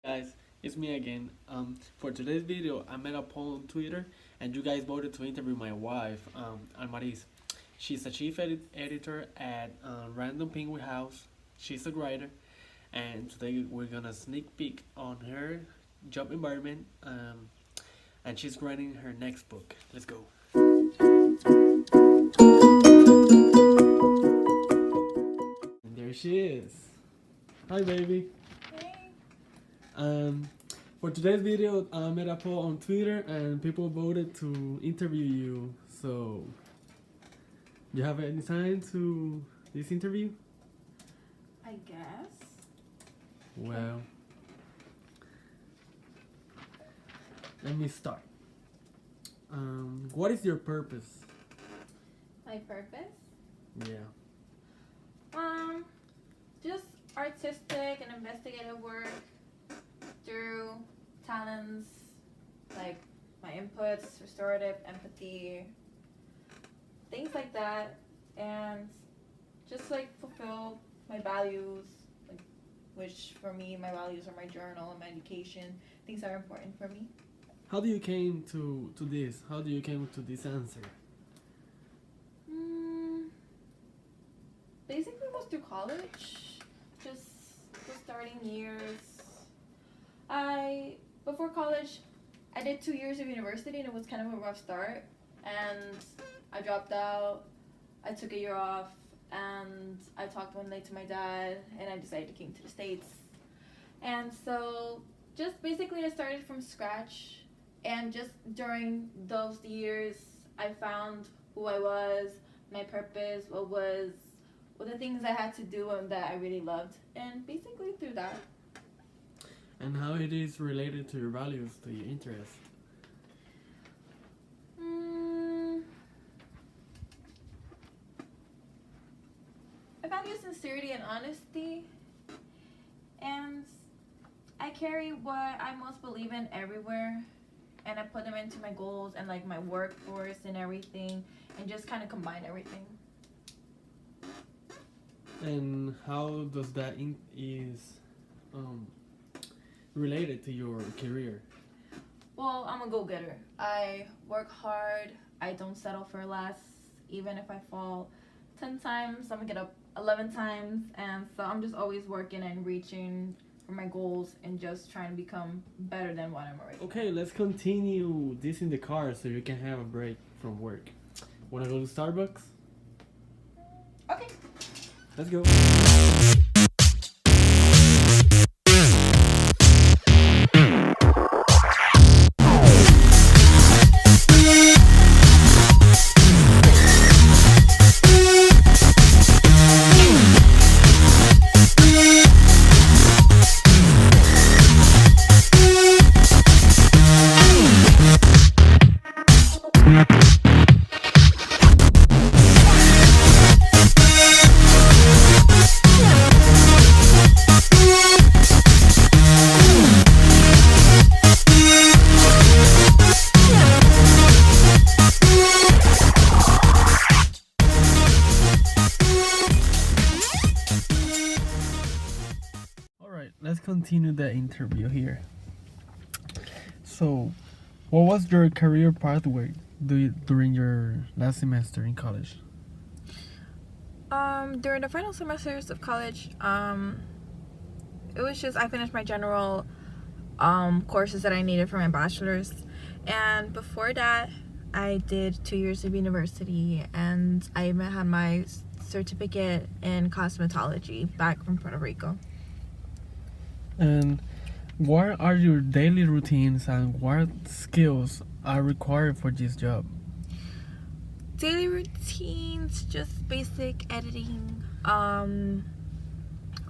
Guys, it's me again. For today's video, I made a poll on Twitter, and you guys voted to interview my wife, Almaris. She's a chief editor at Random Penguin House. She's a writer, and today we're gonna sneak peek on her job environment. And she's writing her next book. Let's go. And there she is. Hi, baby. For today's video, I made a poll on Twitter and people voted to interview you. So, you have any time to this interview? I guess. Well, let me start. What is your purpose? My purpose? Yeah. Just artistic and investigative work through talents like my inputs, restorative, empathy, things like that, and just like fulfill my values, like, which for me, my values are my journal and my education, things that are important for me. How do you came to this? How do you came to this answer? Basically, it was through college, just the starting years. Before college, I did 2 years of university, and it was kind of a rough start, and I dropped out. I took a year off, and I talked one night to my dad, and I decided to come to the States. And so just basically I started from scratch, and just during those years I found who I was, my purpose, what the things I had to do and that I really loved, and basically through that. And how it is related to your values, to your interests? I value sincerity and honesty, and I carry what I most believe in everywhere, and I put them into my goals and like my workforce and everything, and just kind of combine everything. And how does that related to your career? Well, I'm a go-getter. I work hard. I don't settle for less. Even if I fall 10 times, I'm gonna get up 11 times. And so I'm just always working and reaching for my goals and just trying to become better than what I'm already. Okay, let's continue this in the car so you can have a break from work. Wanna go to Starbucks? Okay. Let's go. Let's continue the interview here. So, what was your career pathway during your last semester in college? During the final semesters of college, it was just I finished my general courses that I needed for my bachelor's, and before that, I did 2 years of university, and I even had my certificate in cosmetology back from Puerto Rico. And what are your daily routines and what skills are required for this job? Daily routines, just basic editing.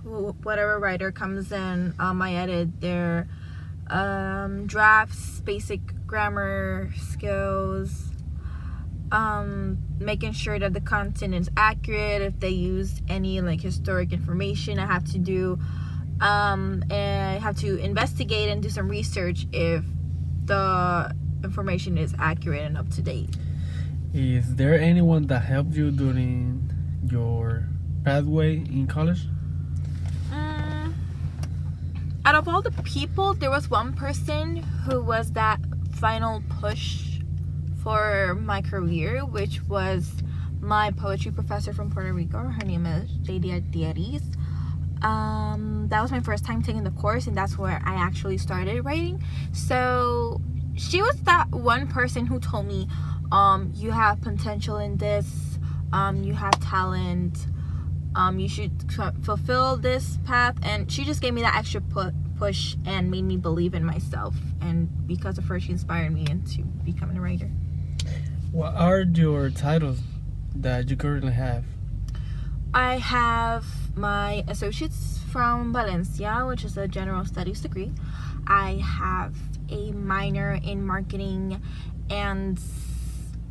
Whatever writer comes in, I edit their drafts, basic grammar skills, making sure that the content is accurate. If they use any like historic information, I have to do and I have to investigate and do some research if the information is accurate and up to date. Is there anyone that helped you during your pathway in college? out of all the people, there was one person who was that final push for my career, which was my poetry professor from Puerto Rico. Her name is JD Dieris. That was my first time taking the course, and that's where I actually started writing. So she was that one person who told me, you have potential in this, you have talent, you should fulfill this path. And she just gave me that extra push and made me believe in myself, and because of her, she inspired me into becoming a writer. What are your titles that you currently have? I have my associates from Valencia, which is a general studies degree. I have a minor in marketing and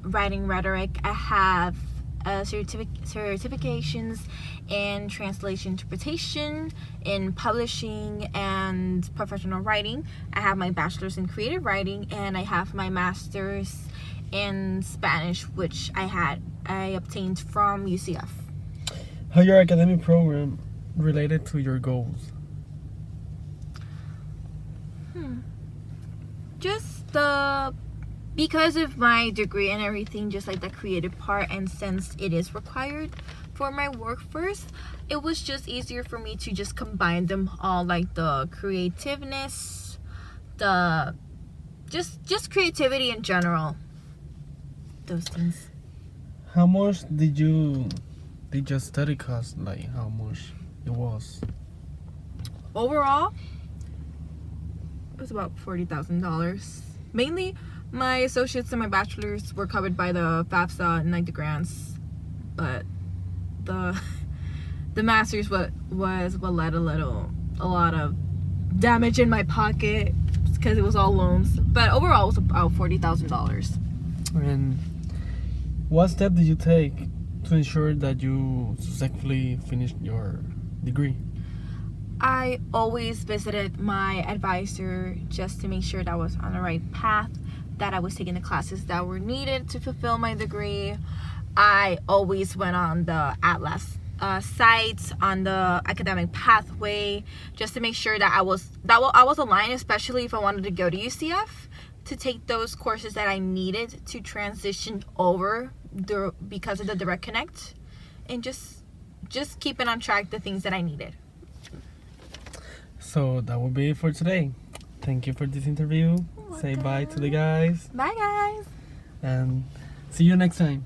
writing rhetoric. I have certifications in translation interpretation, in publishing and professional writing. I have my bachelor's in creative writing, and I have my master's in Spanish, which I obtained from UCF. How your academic program related to your goals? Just because of my degree and everything, just like the creative part, and since it is required for my work first, it was just easier for me to just combine them all, like the creativeness, the just creativity in general, those things. How much did your study cost? Like how much it was? Overall, it was about $40,000. Mainly, my associates and my bachelors were covered by the FAFSA and like the grants, but the masters was what led a lot of damage in my pocket because it was all loans. But overall, it was about $40,000. And what step did you take to ensure that you successfully finished your degree? I always visited my advisor just to make sure that I was on the right path, that I was taking the classes that were needed to fulfill my degree. I always went on the Atlas site, on the academic pathway, just to make sure that I was aligned, especially if I wanted to go to UCF, to take those courses that I needed to transition over because of the direct connect, and just keeping on track the things that I needed. So that will be it for today. Thank you for this interview. Say bye to the guys. Bye, guys. And see you next time.